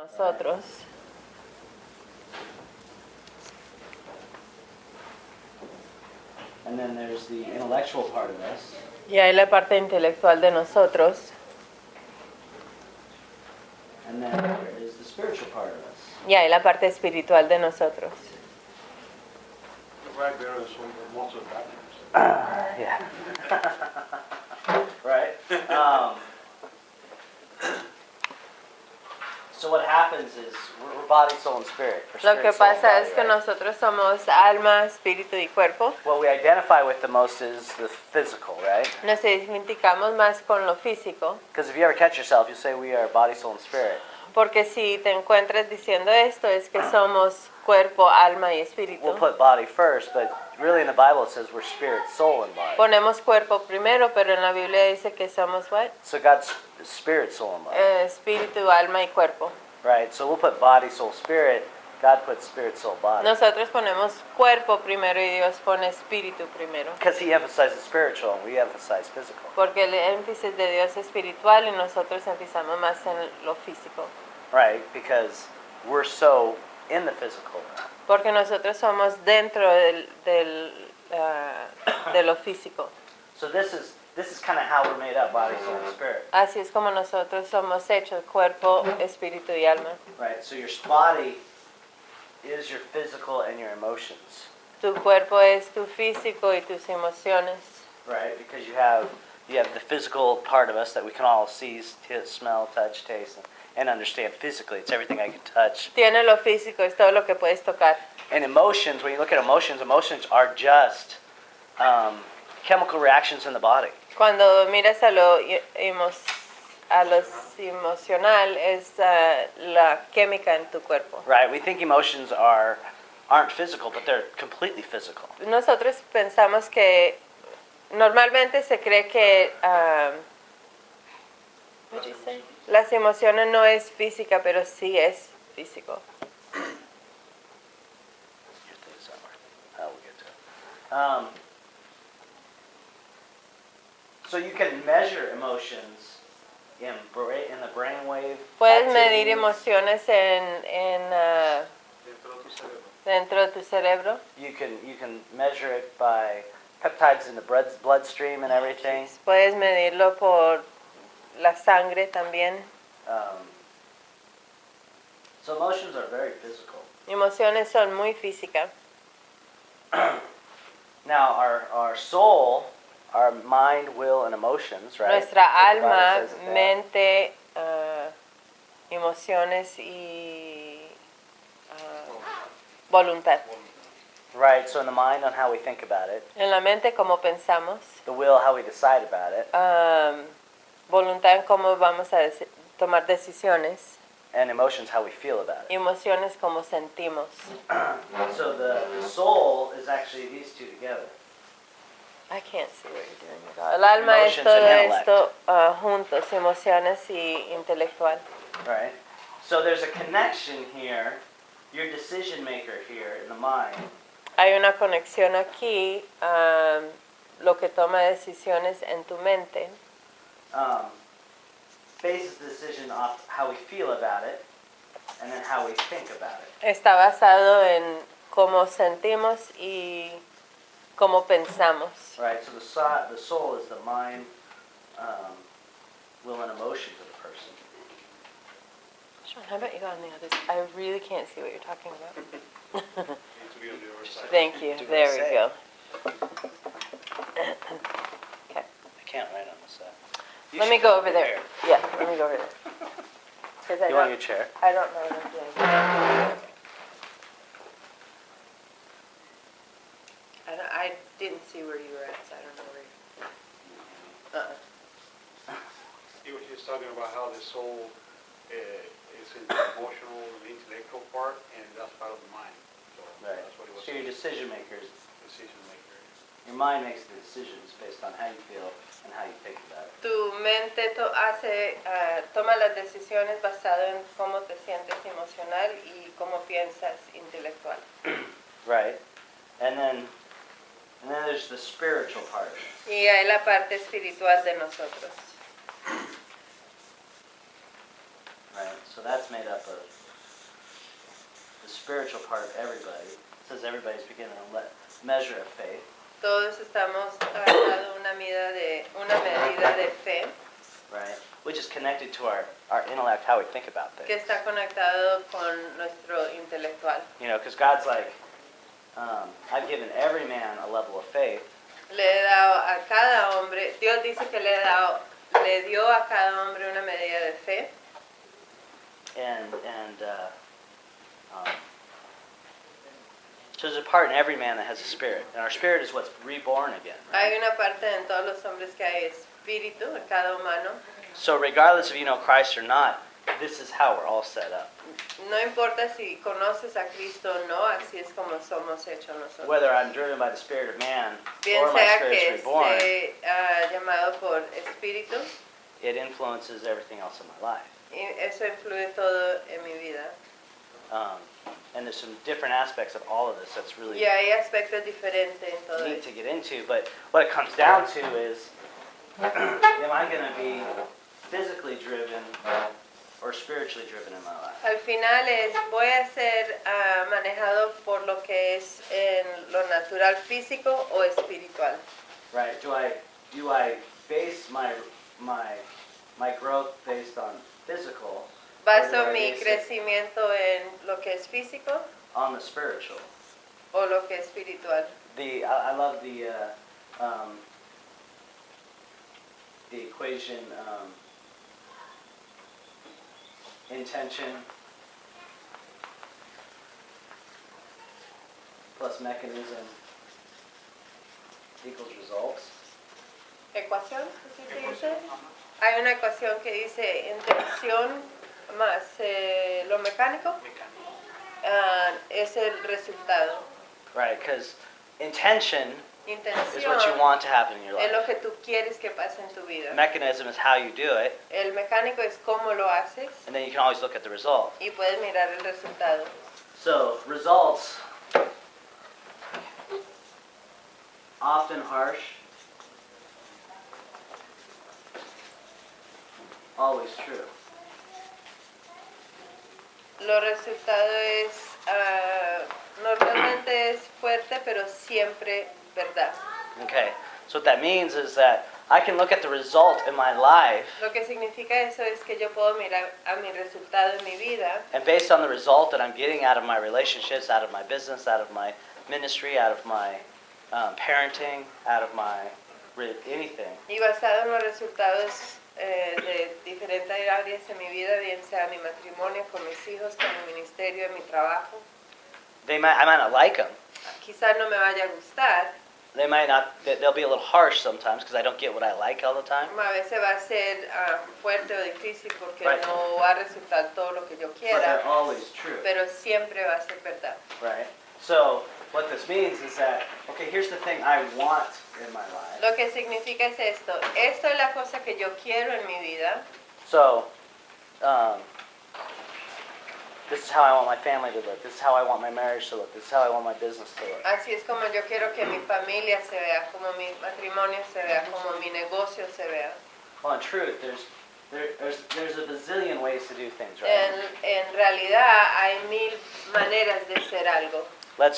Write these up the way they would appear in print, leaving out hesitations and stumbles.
nosotros. And then there's the intellectual part of us. Y hay la parte intelectual de nosotros. And then there is the spiritual part of us. Y hay la parte espiritual de nosotros. Right there is most of the bathrooms. Yeah. Right? So what happens is we're body, soul, and spirit. Lo que pasa es que nosotros somos alma, espíritu y cuerpo. What we identify with the most is the physical, right? Nos identificamos más con lo físico. Because if you ever catch yourself, you'll say we are body, soul, and spirit. Porque si te encuentras diciendo esto es que somos cuerpo, alma y espíritu. We'll put body first, but really in the Bible it says we're spirit, soul, and body. Ponemos cuerpo primero, pero en la Biblia dice que somos what? So God's spirit, soul, and body. Espíritu, alma y cuerpo. Right, so we'll put body, soul, spirit. God puts spirit, soul, body. Nosotros ponemos cuerpo primero y Dios pone espíritu primero. Because he emphasizes spiritual and we emphasize physical. Porque el énfasis de Dios es espiritual y nosotros empezamos más en lo físico. Right, because we're so in the physical. Porque nosotros somos dentro de lo físico. So this is kind of how we're made up, body, soul, and spirit. Así es como nosotros somos hechos, cuerpo, espíritu y alma. Right, so your body is your physical and your emotions. Tu cuerpo es tu físico y tus emociones. Right, because you have the physical part of us that we can all see, smell, touch, taste, and understand physically. It's everything I can touch. Tiene lo físico, es todo lo que puedes tocar. And emotions, when you look at emotions are just chemical reactions in the body. Cuando miras a lo emocional es la química en tu cuerpo. Right, we think emotions aren't physical, but they're completely physical. Nosotros pensamos que normalmente se cree que what did you say? Las emociones no es física, pero sí es físico. So you can measure emotions in the brainwave. Puedes medir emociones dentro de tu cerebro. You can measure it by peptides in the bloodstream and everything. Puedes medirlo por la sangre también. So emotions are very physical. Emociones son muy físicas. Now our soul, our mind, will, and emotions, right? Nuestra alma, mente, emociones y voluntad. Right, so in the mind, on how we think about it. En la mente, cómo pensamos. The will, how we decide about it. Voluntad, en cómo vamos a tomar decisiones. And emotions, how we feel about it. Emociones, cómo sentimos. So the soul is actually these two together. I can't see what you're doing at all. El alma es todo esto juntos, emociones y intelectual. Right. So there's a connection here. Your decision maker here in the mind. Hay una conexión aquí, lo que toma decisiones en tu mente. Bases the decision off how we feel about it, and then how we think about it. Está basado en cómo sentimos y cómo pensamos. Right. So the soul is the mind, will, and emotions of the person. Sean, how about you go on the other side? I really can't see what you're talking about. Need to be on the other side. Thank you. There we go. Okay. I can't write on this side. Let me go over there. Yeah, let me go over there. You want your chair? I don't know what I'm doing. I didn't see where you were at, so I don't know where you He was just talking about how the soul is in the emotional and intellectual part, and that's part of the mind. So Right. that's what it was. So your decision makers. Decision maker. Your mind makes the decisions based on how you feel and how you think about it. Tu mente toma las decisiones basado en cómo te sientes emocional y cómo piensas intelectual. Right. And then there's the spiritual part. Y hay la parte espiritual de nosotros. Right. So that's made up of the spiritual part of everybody. It says everybody's beginning a measure of faith. Todos estamos agarrando una medida de fe. Right, which is connected to our intellect, how we think about things. Que está conectado con nuestro intelectual. You know, because God's like, I've given every man a level of faith. Le he dado a cada hombre, Dios dice que le dio a cada hombre una medida de fe. So there's a part in every man that has a spirit, and our spirit is what's reborn again. Right? Hay una parte en todos los hombres que hay espíritu en cada humano. So regardless if you know Christ or not, this is how we're all set up. No importa si conoces a Cristo o no, así es como somos hechos nosotros. Whether I'm driven by the spirit of man Bien or my sea spirit que is reborn, esté llamado por espíritu, it influences everything else in my life. y eso influye todo en mi vida. And there's some different aspects of all of this that's really Y hay aspectos diferentes en todo neat eso. to get into, but what it comes down to is, am I going to be physically driven or spiritually driven in my life? Al final voy a ser manejado por lo que es en lo natural físico o espiritual. Right? Do I base my growth based on physical? ¿Baso mi crecimiento en lo que es físico On the spiritual. o lo que es espiritual? I love the equation intention plus mechanism equals results. ¿Ecuación? ¿Así se dice? Hay una ecuación que dice intención más lo mecánico es el resultado. Right, because intention is Intención what you want to happen in your es life. lo que tú quieres que pase en tu vida. Mechanism is how you do it, El mecánico es cómo lo haces and then you can always look at the result. y puedes mirar el resultado. So, results, often harsh, always true. Lo resultado es normalmente es fuerte, pero siempre verdad. Okay, so what that means is that I can look at the result in my life, Lo que significa eso es que yo puedo mirar a mi resultado en mi vida and based on the result that I'm getting out of my relationships, out of my business, out of my ministry, out of my parenting, out of my anything, y basado en los resultados de diferentes áreas en mi vida, bien sea mi matrimonio, con mis hijos, con mi ministerio, en mi trabajo. I might not like them. Quizás no me vaya a gustar, They'll be a little harsh sometimes because I don't get what I like all the time. a veces va a ser fuerte o difícil porque Right. no va a resultar todo lo que yo But quiera, they're always true. pero siempre va a ser verdad. Right? So, what this means is that, okay, here's the thing I want in my life. Lo que significa es esto es la cosa que yo quiero en mi vida, So, this is how I want my family to look. This is how I want my marriage to look. This is how I want my business to look. así es como yo quiero que mi familia se vea, como mi matrimonio se vea, como mi negocio se vea. Well, in truth, there's a bazillion ways to do things, right? En realidad hay 1000 maneras de hacer algo.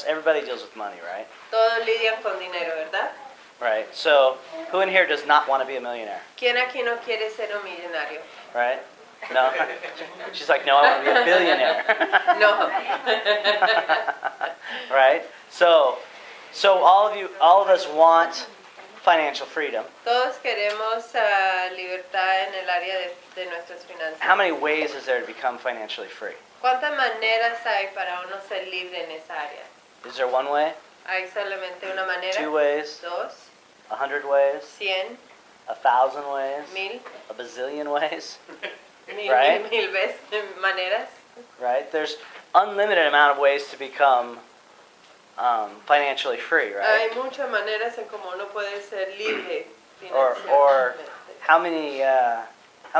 Everybody deals with money, right? Todos lidian con dinero, ¿verdad? Right. So, who in here does not want to be a millionaire? ¿Quién aquí no quiere ser un millonario? Right? No? She's like, no, I want to be a billionaire. No. Right? So all of us want financial freedom. Todos queremos libertad en el área de nuestras finanzas. How many ways is there to become financially free? ¿Cuántas maneras hay para uno ser libre en esa área? Is there one way? ¿Hay solamente una manera? 2 ways? 2, 100 ways? 100, 1,000 ways? 1000, A bazillion ways? 1000, Right? 1000 veces maneras. Right? There's unlimited amount of ways to become financially free, right? Hay muchas maneras en cómo uno puede ser libre Or financieramente. how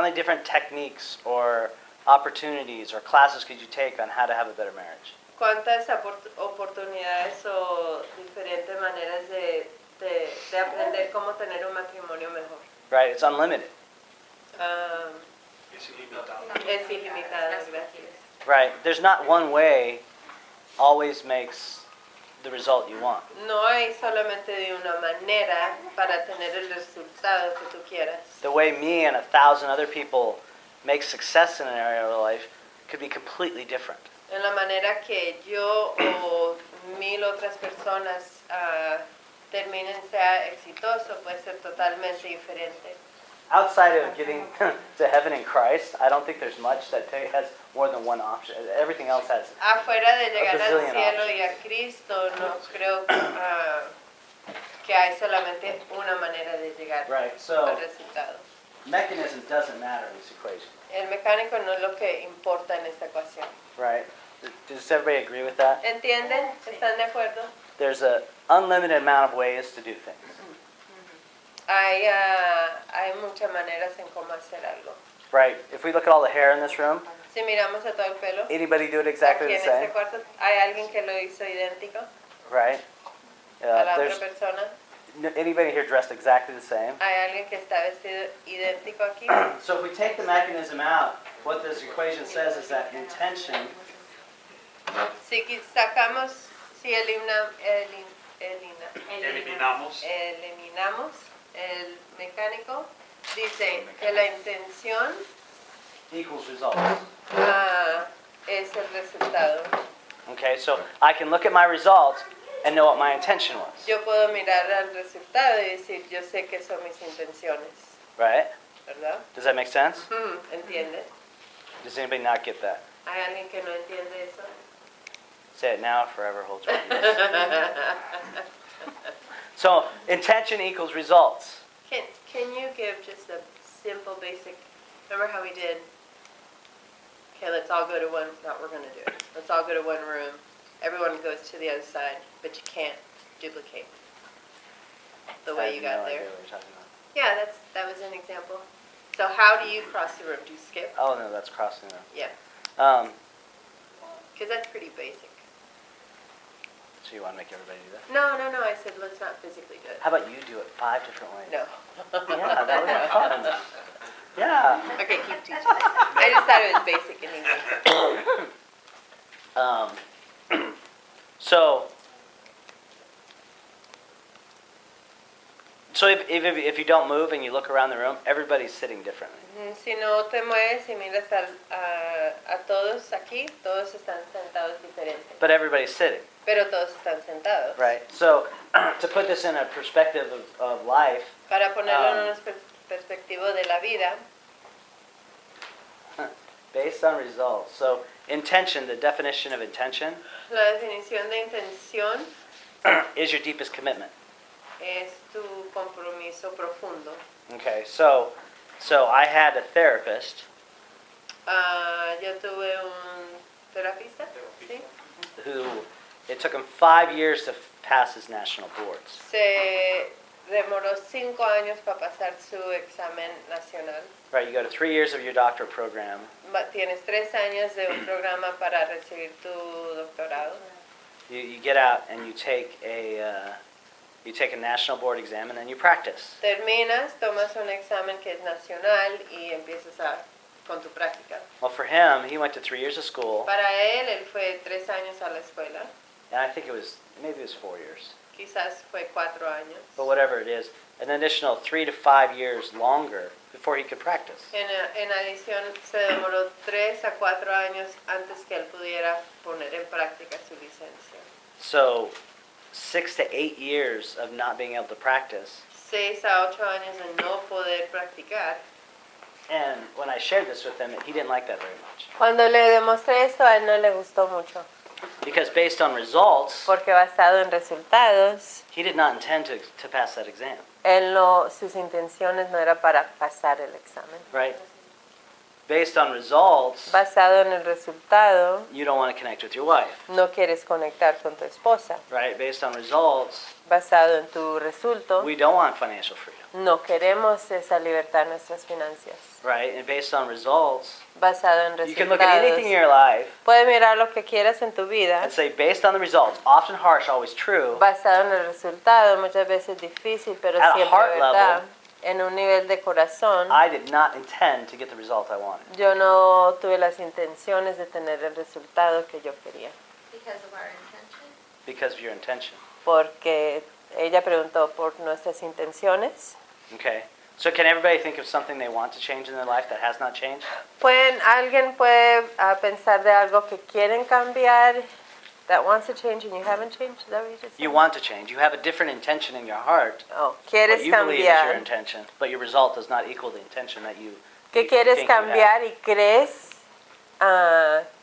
many different techniques or opportunities or classes could you take on how to have a better marriage? ¿Cuántas oportunidades o diferentes maneras de aprender cómo tener un matrimonio mejor? Right? It's unlimited. Es ilimitado. Es ilimitado, gracias. Right? There's not one way always makes the result you want. No hay solamente de una manera para tener el resultado que tú quieras. The way me and 1,000 other people make success in an area of life could be completely different. En la manera que yo o 1,000 otras personas terminen sea exitoso puede ser totalmente diferente. Outside of getting to heaven in Christ, I don't think there's much that has more than one option. Everything else has Afuera de llegar al bazillion cielo options. y a Cristo, no creo que hay solamente una manera de llegar Right, so al resultado. mechanism doesn't matter in this equation, El mecánico no es lo que importa en esta ecuación. right? Does everybody agree with that? ¿Entienden? ¿Están de acuerdo? There's an unlimited amount of ways to do things. Hay muchas maneras en cómo hacer algo. Right? If we look at all the hair in this room, Si miramos a todo el pelo, anybody do it exactly aquí the en este same? cuarto, ¿hay alguien que lo hizo idéntico Right? a la otra There's persona? anybody here dressed exactly the same? ¿Hay alguien que está vestido idéntico aquí? So if we take the mechanism out, what this equation says is that intention Si sacamos, si Eliminamos. eliminamos el mecánico, dice que la intención equals results. es el resultado. Okay, so I can look at my results and know what my intention was. Yo puedo mirar al resultado y decir, yo sé que son mis intenciones, Right? ¿verdad? Does that make sense? ¿Entiende? Does anybody not get that? ¿Hay alguien que no entiende eso? Say it now, forever holds your peace. So intention equals results. Can you give just a simple basic, remember how we did, okay, let's all go to one, not we're going to do it. Let's all go to one room. Everyone goes to the other side, but you can't duplicate the way you I have got no there. idea what you're talking about. Yeah, that was an example. So how do you cross the room? Do you skip? Oh no, that's crossing the. Yeah, because that's pretty basic. So you want to make everybody do that? No, I said let's not physically do it. How about you do it 5 different ways? No. Yeah, that would be fun. Yeah. Okay, keep teaching. I just thought it was basic in English. So if you don't move and you look around the room, everybody's sitting differently. Si no te mueves y miras a todos aquí, todos están sentados diferentes. But everybody's sitting, Pero todos están sentados. right? So to put this in a perspective of life, Para ponerlo en una perspectiva de la vida, based on results. So intention, the definition of intention, la definición de intención is your deepest commitment. es tu compromiso profundo. Okay, so I had a therapist Yo tuve un terapista, ¿sí? who it took him 5 years to pass his national boards. Se demoró 5 años para pasar su examen nacional. Right, you go to 3 years of your doctorate program. Tienes 3 años de un programa para recibir tu doctorado. You get out and you take a national board exam and then you practice. Terminas, tomas un examen que es nacional y empiezas con tu práctica. Well, for him, he went to 3 years of school, Para él fue 3 años a la escuela, and I think maybe it was 4 years, quizás fue 4 años. but whatever it is, an additional 3 to 5 years longer before he could practice. En adición, se demoró 3 a 4 años antes que él pudiera poner en práctica su licencia. So 6 to 8 years of not being able to practice. 6 a 8 años de no poder practicar. And when I shared this with him, he didn't like that very much. Cuando le demostré esto, a él no le gustó mucho. Because based on results, Porque basado en resultados, he did not intend to pass that exam, sus intenciones no era para pasar el examen. right? Based on results, Basado en el resultado, you don't want to connect with your wife, no quieres conectar con tu esposa. right? Based on results, Basado en tu resultado, we don't want financial freedom, no queremos esa libertad en nuestras finanzas. right? And based on results, Basado en you can look at anything in resultados, your life puedes mirar lo que quieras en tu vida. and say, based on the results, often harsh, always true, Basado en el resultado, muchas veces difícil, pero At a siempre heart verdad. level, en un nivel de corazón, I did not intend to get the result I wanted. yo no tuve las intenciones de tener el resultado que yo quería. Because of our intention? Because of your intention. Porque ella preguntó por nuestras intenciones. Okay. So can everybody think of something they want to change in their life that has not changed? Alguien puede pensar de algo que quieren cambiar, that wants to change and you haven't changed. Is that what you just said? You want to change. You have a different intention in your heart. Oh, quieres What you believe is your cambiar. intention, but your result does not equal the intention that you Que you quieres think you have. cambiar y crees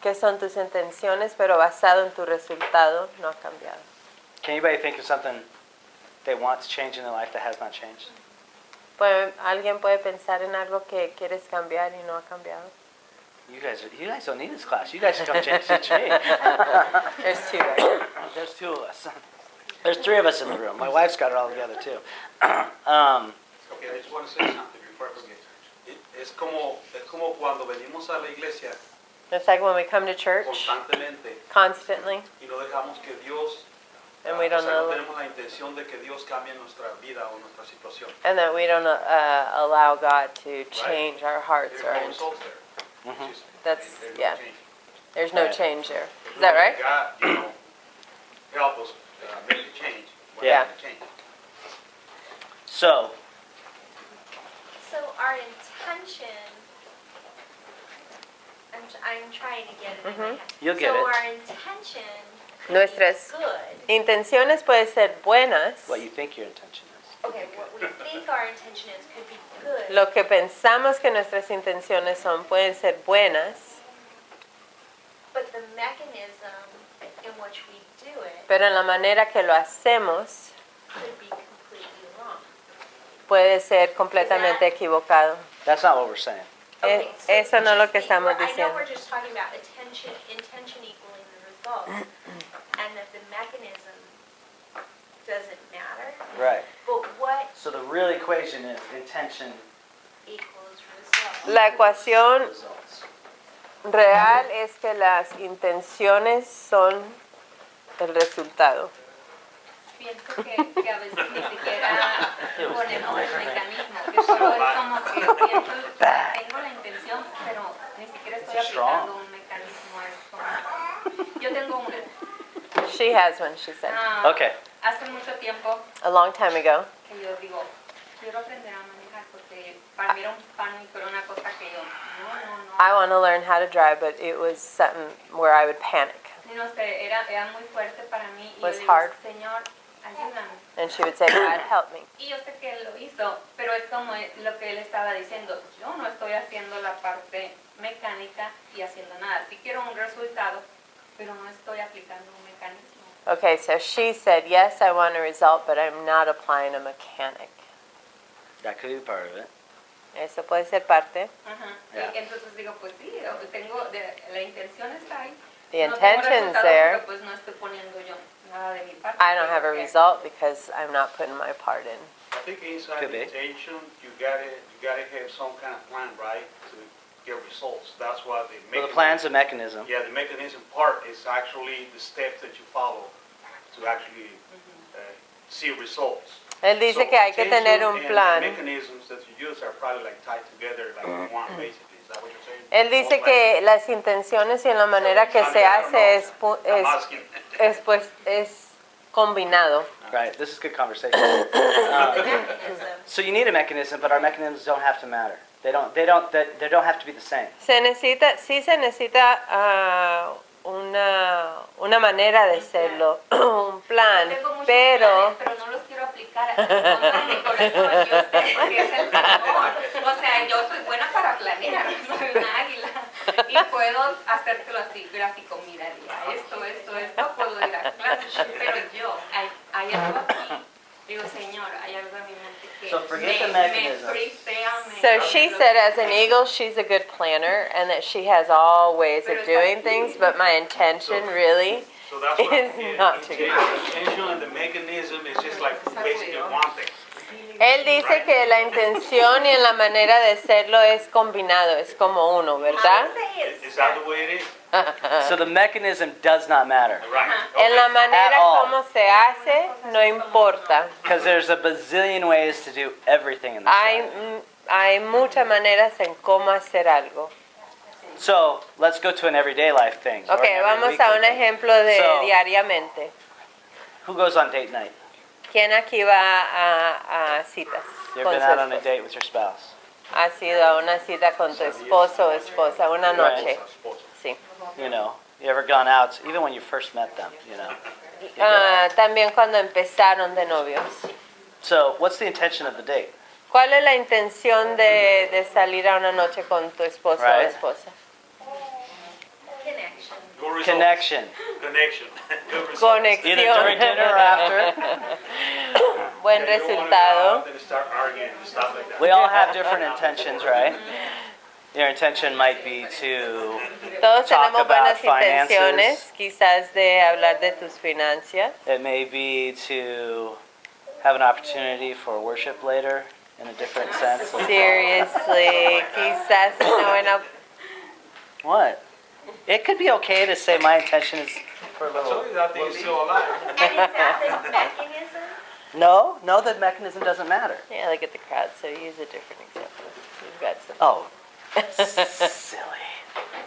que son tus intenciones, pero basado en tu resultado no ha cambiado. Can anybody think of something they want to change in their life that has not changed? Alguien puede pensar en algo que quieres cambiar y no ha cambiado. You guys don't need this class. You guys come change me. There's two, right? There's two of us. There's three of us in the room. My wife's got it all together too. Okay, I just want to say something before I forget. Es como cuando venimos a la iglesia It's like when we come to church constantemente constantly y no dejamos que Dios, and we don't o sea, no know, tenemos la intención de que Dios cambie nuestra vida o nuestra situación. and that we don't allow God to change our hearts There's or no results there. Mhm. It's just- That's- there's yeah. no change. there's no Right. change there. If Is that we right? God, help us make a change. We're Yeah. not gonna change. So, So our intention, I'm trying to get it in my head. You'll get so it. our intention could Nuestras be good. intenciones pueden ser buenas. what you think your intention is. Okay, what we think our intention is could be good. Lo que pensamos que nuestras intenciones son pueden ser buenas, But the mechanism in which we do it pero en la manera que lo hacemos could be completely wrong. puede ser completamente equivocado. That's not what we're saying. Okay, so Eso no es lo just que estamos I know diciendo. we're just talking about intention equaling the result, and that the mechanism doesn't matter. Right. But what So the real equation is intention equals result? La ecuación results. real es que las intenciones son el resultado. Pienso que a veces ni siquiera ponemos el mecanismo, que solo es como que pienso, tengo la intención, pero ni siquiera estoy aplicando un mecanismo. Es como, yo tengo una. She has one, she said. Okay. Hace mucho tiempo A long time ago, que yo digo, quiero aprender a manejar porque para mí era un pánico, era una cosa que yo, no. I want to learn how to drive, but it was something where I would panic. No sé, era muy fuerte para mí y yo Was digo, hard. Señor, ayúdame. And she would say, God, help me. Y yo sé que él lo hizo, pero es como lo que él estaba diciendo, yo no estoy haciendo la parte mecánica y haciendo nada. Sí quiero un resultado, pero no estoy aplicando un mecanismo. Okay, so she said, yes, I want a result, but I'm not applying a mechanic. That could be part of it. Eso puede ser parte. Ajá. Yeah. Y entonces digo, pues sí, la intención está ahí. The No tengo intention's resultado there. porque, pues no estoy poniendo yo nada de mi parte. I don't have a Porque- result because I'm not putting my part in. I think inside Could the be. intention, you gotta have some kind of plan, right, to get results. That's why the Well, the plan's a mechanism. Yeah, the mechanism part is actually the steps that you follow to actually see results. Él dice So que hay que tener un intention and plan. the mechanisms that you use are probably like tied together like one basically. Is that what you're saying? Él dice Most que likely. las intenciones y en la manera que I mean, se I don't hace know. I'm asking. es combinado. Right. This is good conversation. Mechanism. So you need a mechanism, but our mechanisms don't have to matter. They don't have to be the same. Se necesita una manera de hacerlo, un plan, Tengo muchos pero planes, pero no los quiero aplicar hasta el fondo de mi corazón. Yo sé que es el favor. O sea, yo soy buena para planear, soy una águila. Y puedo hacértelo así, gráfico, mira, esto, puedo ir a clase. Pero yo, hay algo aquí. Digo, Señor, hay algo en mi mente que So forget the mechanism. frisea, so she said as an eagle she's a good planner and that she has all ways of doing things, but my intention really So that's what is not to the intention and the mechanism is just like basically one thing. Él dice que la intención y en la manera de hacerlo es combinado, es como uno, ¿verdad? Is that the way it is? So the mechanism does not matter. Right. En la At manera all. como se hace, no importa. Because there's a bazillion ways to do everything in this Hay, life. hay muchas maneras en cómo hacer algo. So let's go to an everyday life thing. or Ok, an every vamos a weekly un thing. ejemplo de So- diariamente. Who goes on date night? ¿Quién aquí va a citas You ever con been su out on a esposa? date with your spouse? ¿Has ido a una cita con tu esposo o esposa una noche? Sí. You know, you ever gone out, even when you first met them, you know? You go out. También cuando empezaron de novios. So what's the intention of the date? ¿Cuál es la intención de salir a una noche con tu esposo o Right. esposa? Connection. Good results. Connection. Connection. Good results. Conexión. Either during dinner or after. Buen Yeah, you don't wanna go resultado. out and start arguing and stuff like that. We all have different intentions, right? Your intention might be to Todos talk tenemos about buenas intenciones, finances. quizás de hablar de tus finanzas. It may be to have an opportunity for worship later in a different sense. Seriously, quizás una buena... What? It could be okay to say my intention is for a I told little. you that thing is still alive. And is that the mechanism? No, the mechanism doesn't matter. Yeah, look at the crowd, so use a different example. You've got some... Oh, silly.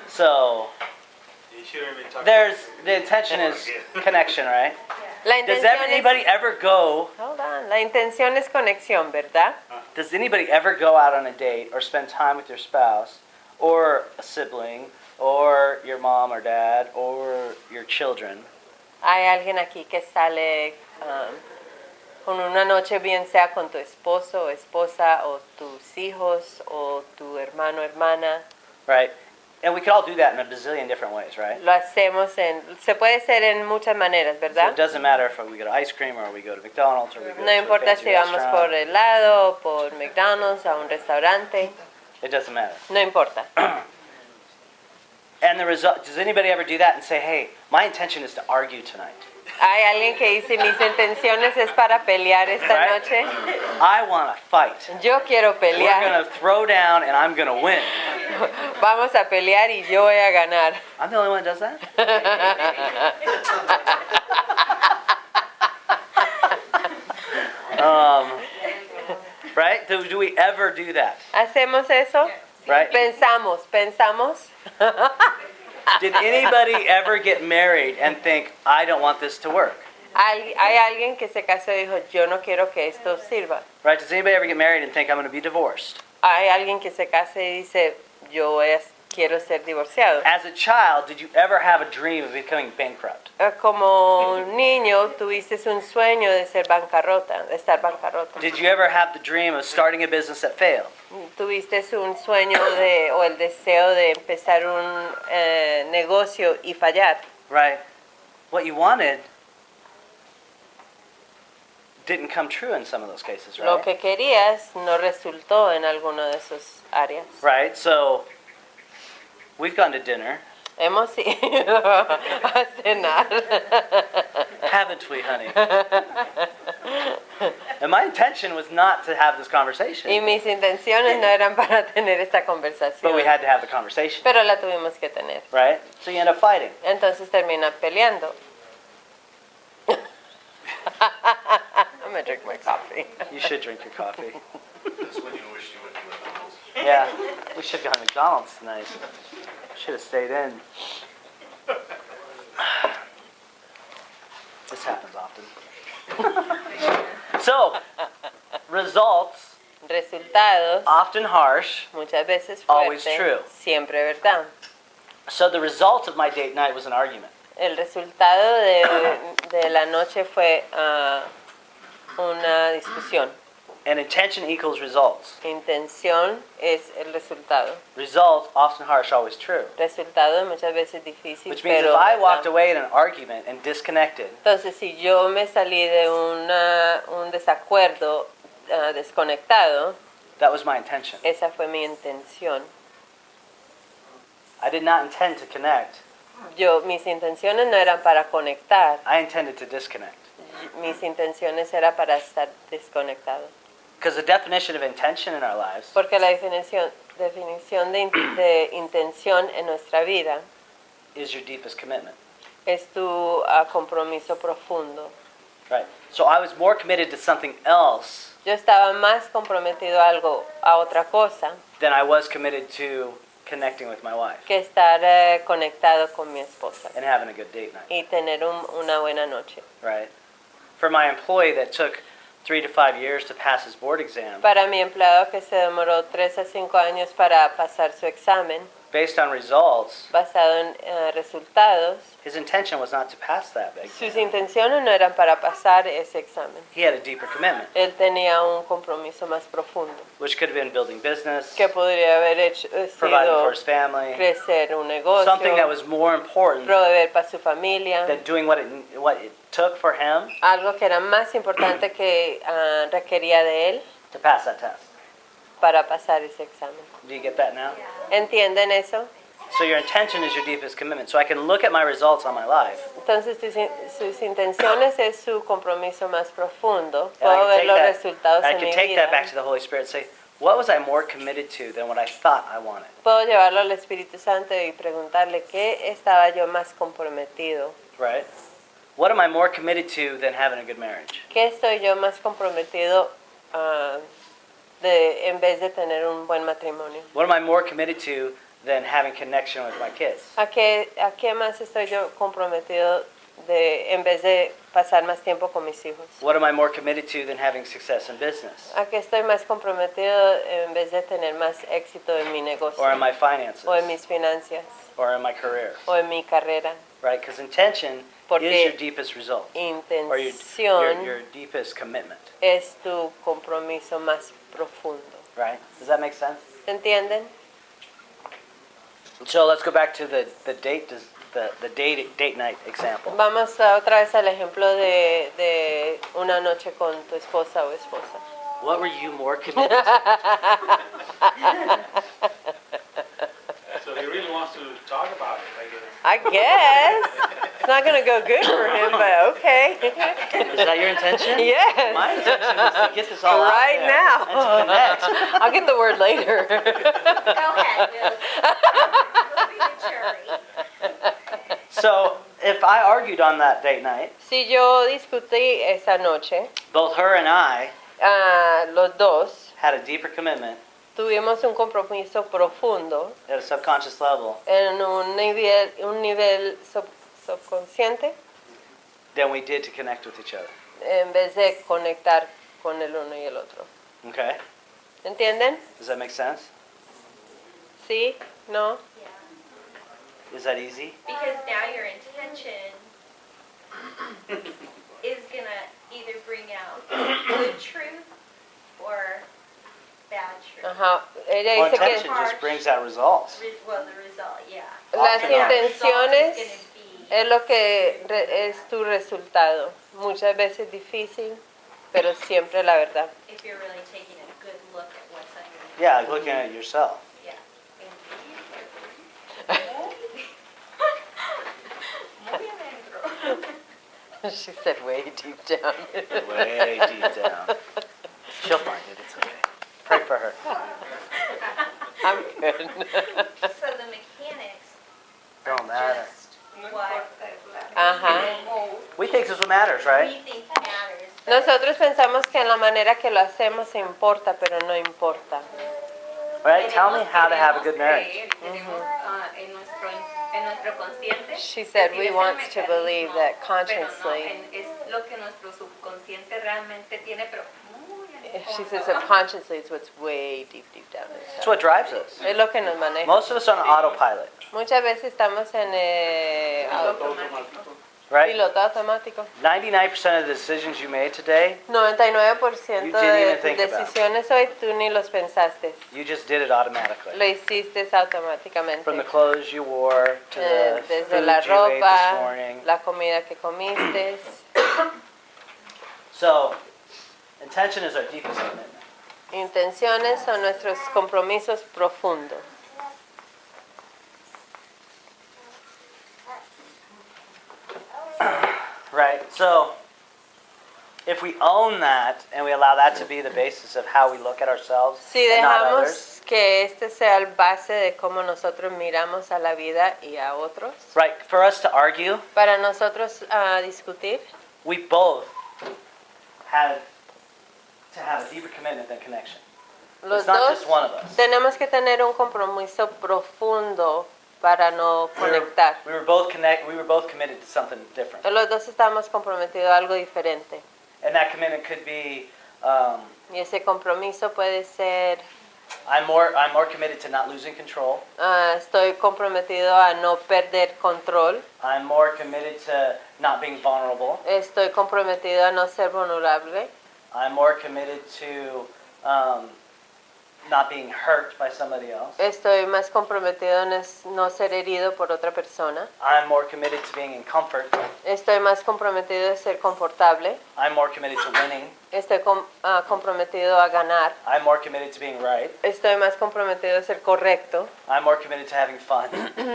So You shouldn't even talk there's about the intention is connection, right? La Does intención anybody es... ever go? Hold on. La intención es conexión, ¿verdad? Does anybody ever go out on a date or spend time with your spouse or a sibling or your mom or dad or your children Hay alguien aquí que sale con una noche, bien sea con tu esposo o esposa o tus hijos o tu hermano o hermana. right? And we could all do that in a bazillion different ways, right? Lo hacemos en... Se puede hacer en muchas maneras, So it ¿verdad? doesn't matter if we go to ice cream or we go to McDonald's or we go No to a importa fancy si vamos por restaurant. helado o por McDonald's, a un restaurante. It doesn't matter. No importa. And the result, does anybody ever do that and say, hey, my intention is to argue tonight? Hay alguien que dice, mis intenciones es para pelear esta Right. noche. I want to fight. Yo quiero We're going pelear. to throw down and I'm going to win. Vamos a pelear y yo voy a ganar. I'm the only one that does that? Right? Do we ever do that? ¿Hacemos eso? Right? Pensamos. Did anybody ever get married and think, I don't want this to work? Hay alguien que se casó y dijo, yo no quiero que esto sirva. Right? Does anybody ever get married and think, I'm going to be divorced? Hay alguien que se casa y dice, quiero ser divorciado. As a child, did you ever have a dream of becoming bankrupt? Como niño tuviste un sueño de ser bancarrota, de estar bancarrota. Did you ever have the dream of starting a business that failed? Tuviste un sueño o el deseo de empezar un negocio y fallar. Right? What you wanted didn't come true in some of those cases, Lo right? que querías no resultó en alguna de esas áreas. Right? So, we've gone to dinner, Hemos ido a cenar. haven't we, honey? And my intention was not to have this Y conversation, mis intenciones no eran para tener esta conversación. but we had to have the conversation, Pero la tuvimos que tener. right? So you end up fighting. Entonces terminan peleando. I'm gonna drink my coffee. You should drink your coffee. That's when you wish you went to McDonald's. Yeah, we should have gone to McDonald's tonight. Should have stayed in. This happens often. So, results, Resultados, often harsh. muchas veces Always fuertes, true. siempre verdad. So the result of my date night was an argument. El resultado de la noche fue una discusión. And intention equals results. Intención es el resultado. Results, often harsh, always true. Resultado es muchas veces difícil, Which means pero if I walked verdad. away in an argument and disconnected, Entonces, si yo me salí de un desacuerdo desconectado, that was my intention. esa fue mi intención. I did not intend to connect. Mis intenciones no eran para conectar, I intended to disconnect. mis intenciones eran para estar desconectado. Because the definition of intention in our lives Porque la definición de intención en nuestra vida is your deepest commitment. Es tu compromiso profundo. Right. So I was more committed to something else Yo estaba más comprometido a otra cosa than I was committed to connecting with my wife que estar conectado con mi esposa and having a good date night. y tener una buena noche. Right. For my employee that took 3 to 5 years to pass his board exam, Para mi empleado que se demoró 3 a 5 años para pasar su examen, based on results, basado en resultados, his intention was not to pass that sus exam. intenciones no eran para pasar ese examen. He had a deeper commitment, Él tenía un compromiso más profundo, which could have been building business, que podría haber providing for sido his family, crecer un negocio, something that was more important proveer para su familia, than doing what it took for him algo que era más importante que requería de él to pass that test. para pasar ese examen. Do you get that now? ¿Entienden eso? So your intention is your deepest commitment. So I can look at my results on my life, Entonces sus intenciones es su compromiso más profundo. and I Puedo ver can los take resultados that, I en mi can take that back vida. to the Holy Spirit and say, what was I more committed to than what I thought I wanted? Puedo llevarlo al Espíritu Santo y preguntarle qué estaba yo más comprometido. Right? What am I more committed to than having a good marriage? ¿Qué estoy yo más comprometido en vez de tener un buen matrimonio? What am I more committed to than having connection with my kids? ¿A qué más estoy yo comprometido en vez de pasar más tiempo con mis hijos? What am I more committed to than having success in business ¿A qué estoy más comprometido en vez de tener más éxito en mi negocio? or in my finances O en mis finanzas, or in my career? o en mi carrera. Right? Because intention Porque is your deepest result or Intención your deepest commitment. es tu compromiso más profundo. Right? Does that make sense? ¿Entienden? So let's go back to the date night example. Vamos otra vez al ejemplo de una noche con tu esposa o esposa. What were you more committed to? So he really wants to talk about it, I guess. I guess. It's not going to go good for him, but okay. Is that your intention? Yes. My intention was to get this all out Right there now. and to connect. I'll get the word later. Go ahead, We'll be the jury. So if I argued on that date night, Si yo discutí esa noche, both her and I los dos had a deeper commitment tuvimos un compromiso profundo at a subconscious level en un nivel subconsciente than we did to connect with each other. en vez de conectar con el uno y el otro. Okay? ¿Entienden? Does that make sense? ¿Sí? ¿No? Is that easy? Because now your intention is gonna either bring out good truth or bad truth. Ajá. Ella Well, dice que intention just brings out results. Well, the result, yeah. las Often not. intenciones The result is gonna be es lo que es tu resultado. Muchas veces difícil, pero siempre la verdad. if you're really taking a good look at what's underneath. Yeah, looking at yourself. Yeah. Muy adentro. She said way deep down. Way deep down. She'll find it. It's okay. Pray for her. I'm good. So the mechanics are Don't matter. just what Ajá. We think this is what matters, right? we think matters. but Nosotros pensamos que en la manera que lo hacemos importa, pero no importa. Right? Tell me how to have a good marriage. Queremos en nuestro consciente. She said we decir, want ese to believe mecanismo, that pero no, consciously. es lo que nuestro subconsciente realmente tiene, pero muy She adentro. says subconsciously it's what's way deep down It's inside. what drives us. Es lo que nos maneja. Most of us are on autopilot, Muchas veces estamos en right? piloto automático. 99% of the decisions you made today, 99% You didn't de even tus think about it. decisiones hoy tú ni los pensaste. you just did it automatically. Lo hiciste automáticamente. From the clothes you wore to the Desde food la you ate this ropa, morning. la comida que comiste. So, intention is our deepest commitment. Intenciones son nuestros compromisos profundos. Right? So, if we own that and we allow that to be the basis of how we look at ourselves Si and not dejamos others, que este sea el base de cómo nosotros miramos a la vida y a otros. Right? For us to argue, Para nosotros discutir, we both have to have a deeper commitment than connection. los It's not dos just one of us. tenemos que tener un compromiso profundo para no conectar. We were both committed to something different. Los dos estamos comprometidos a algo diferente. And that commitment could be, Y ese compromiso puede ser, I'm more committed to not losing control. estoy comprometido a no perder control. I'm more committed to not being vulnerable. Estoy comprometido a no ser vulnerable. I'm more committed to not being hurt by somebody else. Estoy más comprometido en no ser herido por otra persona. I'm more committed to being in comfort. Estoy más comprometido a ser confortable. I'm more committed to winning. Estoy comprometido a ganar. I'm more committed to being right. Estoy más comprometido a ser correcto. I'm more committed to having fun.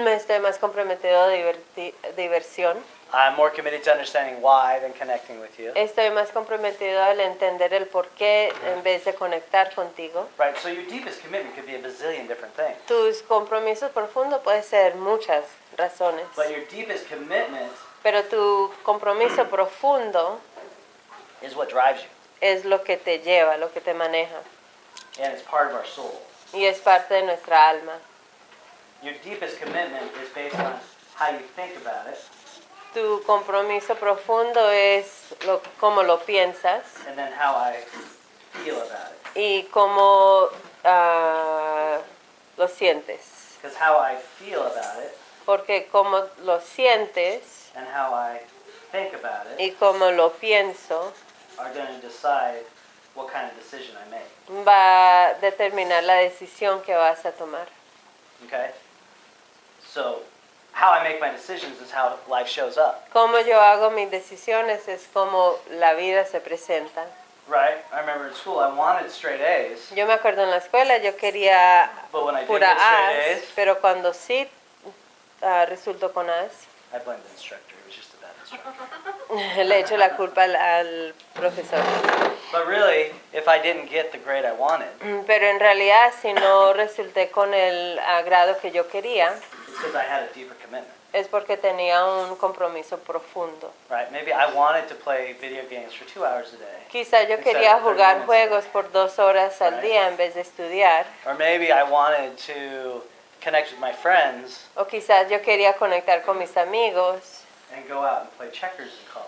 Estoy más comprometido a diversión. I'm more committed to understanding why than connecting with you. Estoy más comprometido al entender el por qué en vez de conectar contigo. Right, so your deepest commitment could be a bazillion different things. Tus compromisos profundos pueden ser muchas razones. But your deepest commitment Pero tu compromiso profundo is what drives you. es lo que te lleva, lo que te maneja. And it's part of our soul. Y es parte de nuestra alma. Your deepest commitment is based on how you think about it, Tu compromiso profundo es cómo lo piensas and then how I feel about it. y cómo lo sientes. Because how I feel about it Porque cómo lo sientes and how I think about it y cómo lo pienso are going to decide what kind of decision I make. va a determinar la decisión que vas a tomar. Okay? So, how I make my decisions is how life shows up. Cómo yo hago mis decisiones es como la vida se presenta. Right? I remember in school I wanted straight A's, Yo me acuerdo en la escuela yo quería but when I didn't pura get straight A's, A's, pero cuando sí resultó con A's, I blamed the instructor. It was just a bad instructor. le echo la culpa al profesor. But really, if I didn't get the grade I wanted, Pero en realidad si no resulté con el grado que yo quería, it's because I had a deeper commitment. es porque tenía un compromiso profundo. Right? Maybe I wanted to play video games for 2 hours a day. Quizá yo Instead quería of 30 jugar minutes. juegos por 2 horas al Right. día en vez de estudiar. Or maybe I wanted to connect with my friends O quizás yo quería conectar con mis amigos and go out and play checkers in college.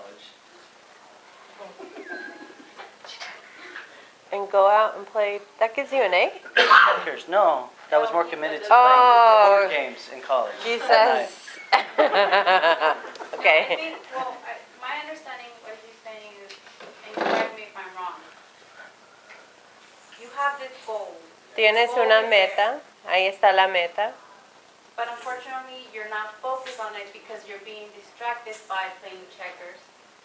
and go out and play. That gives you an A? Checkers? No, that was more committed to Oh. playing board games in college. at night. Quizás. I Okay. think, well, my understanding what he's saying is, and correct me if I'm wrong, you have this goal. Tienes Goal una is meta, ahí está la meta, But unfortunately, you're not focused on it because you're being distracted by playing checkers,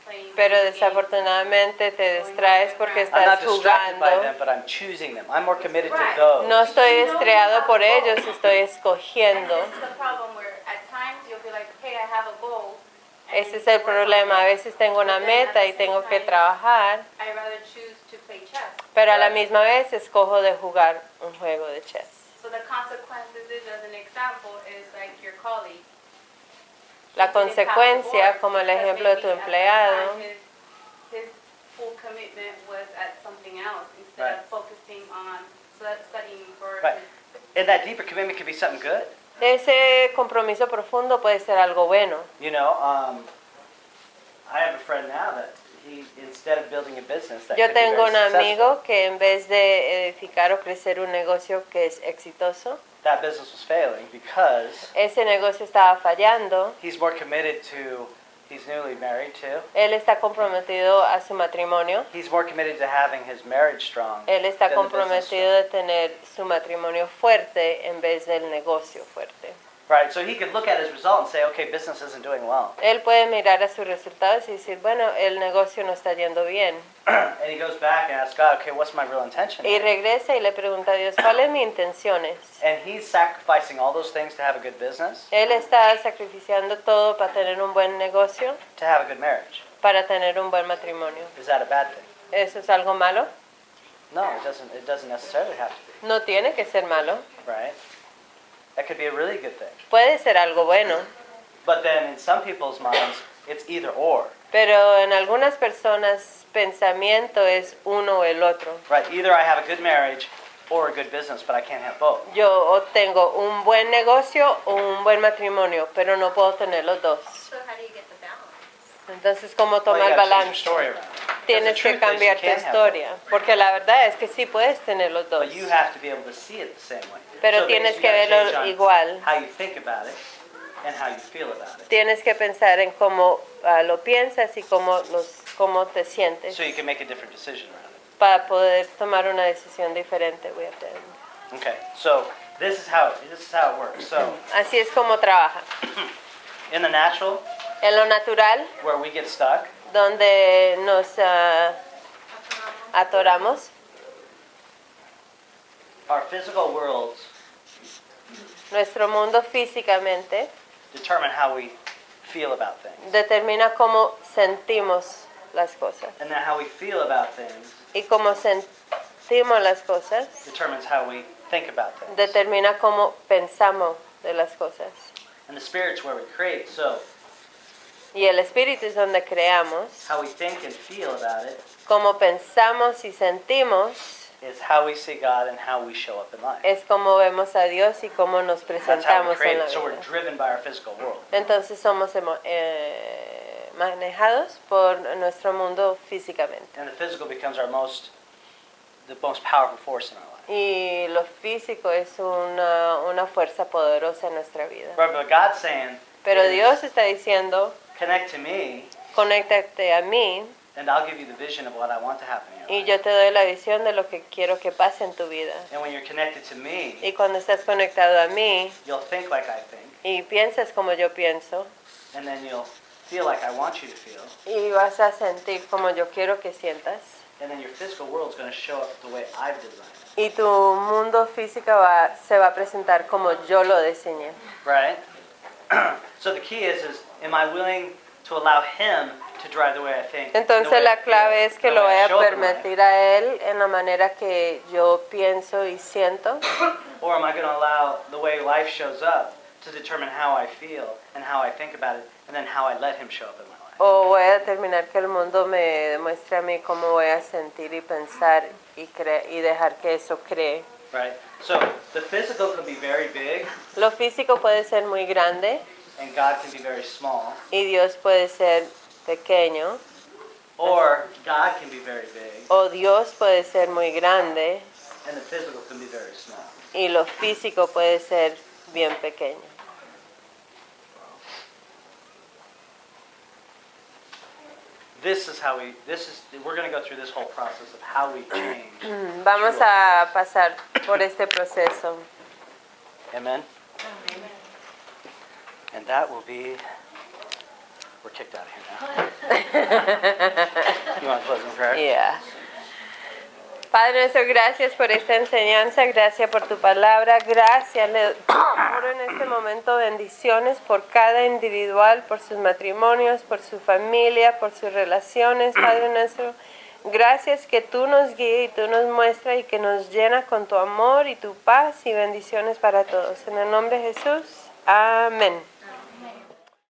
playing pero video games. desafortunadamente te distraes porque I'm not estás distracted by them, jugando. but I'm choosing them. I'm more committed to Right. those. No estoy distraído por ellos, estoy And escogiendo. this is the problem where at times you'll be like, hey, I have a goal. and Ese then es el you work on problema. A it. veces tengo una But then at meta the y same tengo que time, trabajar, I rather choose to play chess. pero a la Right. misma vez escojo de jugar un juego de chess. So the consequences is, as an example, is like your colleague. La He didn't pass the consecuencia, board como el because ejemplo de tu maybe at the empleado, time his full commitment was at something else instead Right. of focusing on studying for Right. his. And that deeper commitment could be something good. ese compromiso profundo puede ser algo bueno. You know, I have a friend now that he, instead of building a business that Yo could be tengo very un successful, amigo que en vez de edificar o crecer un negocio que es exitoso, that business was failing because ese negocio estaba fallando. he's more committed to, he's newly married too. Él está comprometido a su matrimonio. He's more committed to having his marriage strong Él está than the business comprometido de tener su matrimonio fuerte en vez del negocio fuerte. strong. Right, so he could look at his result and say, okay, business isn't doing well. Él puede mirar a sus resultados y decir, bueno, el negocio no está yendo bien. And he goes back and asks God, okay, what's my real intention? Y regresa y le pregunta a Dios, ¿cuál es mi intenciones? And he's sacrificing all those things to have a good business, Él está sacrificando todo para tener un buen negocio, to have a good marriage. para tener un buen matrimonio. Is that a bad thing? ¿Eso es algo malo? No, it doesn't necessarily have to be. No tiene que ser malo. right? That could be a really good thing. Puede ser algo bueno. But then in some people's minds, it's either or, Pero en algunas personas pensamiento es uno o el otro. right? Either I have a good marriage or a good business, but I can't have both. Yo o tengo un buen negocio o un buen matrimonio, pero no puedo tener los dos. So how do you get the balance? Entonces, ¿cómo Well, you tomar gotta change your balance? story around. Because the Tienes que truth is cambiar you tu can't have historia, porque la verdad es que sí puedes tener los both, dos, but you have to be able to see it the same way. pero So tienes basically, que you gotta verlo change on igual. how you think about it and how you feel about it, Tienes que pensar en cómo lo piensas y cómo te sientes so you can make a different decision around it. para poder tomar una decisión diferente. Okay, so this is how it works. So Así es como trabaja. in the natural, En lo natural, where we get stuck, donde nos atoramos, our physical worlds nuestro mundo físicamente determine how we feel about things, determina cómo sentimos las cosas. and then how we feel about things Y cómo sentimos las cosas determines how we think about things. determina cómo pensamos de las cosas. And the spirit's where we create. So Y el espíritu es donde creamos. how we think and feel about it Cómo pensamos y sentimos is how we see God and how we show up in life. es como vemos a Dios y cómo nos That's how we presentamos en create la it. So we're vida. driven by our physical world. Entonces somos manejados por nuestro mundo físicamente. And the physical becomes the most powerful force in our life. Y lo físico es una fuerza poderosa en nuestra vida. Right, but God's saying, Pero is, Dios está diciendo, connect to me, conéctate a mí and I'll give you the vision of what I want to happen in your y life. yo te doy la visión de lo que quiero que pase en tu vida. And when you're connected to me, Y cuando estás conectado a mí you'll think like I think, y piensas como yo pienso and then you'll feel like I want you to feel, y vas a sentir como yo quiero que sientas. and then your physical world's going to show up the way I've designed it. Y tu mundo físico se va a presentar como yo lo diseñé. Right? So the key is am I willing to allow Him to drive the way I think? the Entonces way I la feel, clave es que the lo way voy I a show up in life? permitir a Él en la manera que yo pienso y siento. Or am I going to allow the way life shows up to determine how I feel and how I think about it, and then how I let Him show up in my life? O voy a determinar que el mundo me demuestre a mí cómo voy a sentir y pensar y dejar que eso cree. Right? So the physical can be very big, Lo físico puede ser muy grande and God can be very small. y Dios puede ser pequeño. Or God can be very big, O Dios puede ser muy grande and the physical can be very small. y lo físico puede ser bien pequeño. We're going to go through this whole process of how we change. Vamos a pasar por este proceso. Amen? And that will be, we're kicked out of here now. You want to close in prayer? Yeah. Padre nuestro, gracias por esta enseñanza, gracias por tu palabra, gracias. Le oro en este momento bendiciones por cada individual, por sus matrimonios, por su familia, por sus relaciones, Padre nuestro. Gracias que tú nos guíes y tú nos muestras y que nos llena con tu amor y tu paz y bendiciones para todos. En el nombre de Jesús, amén.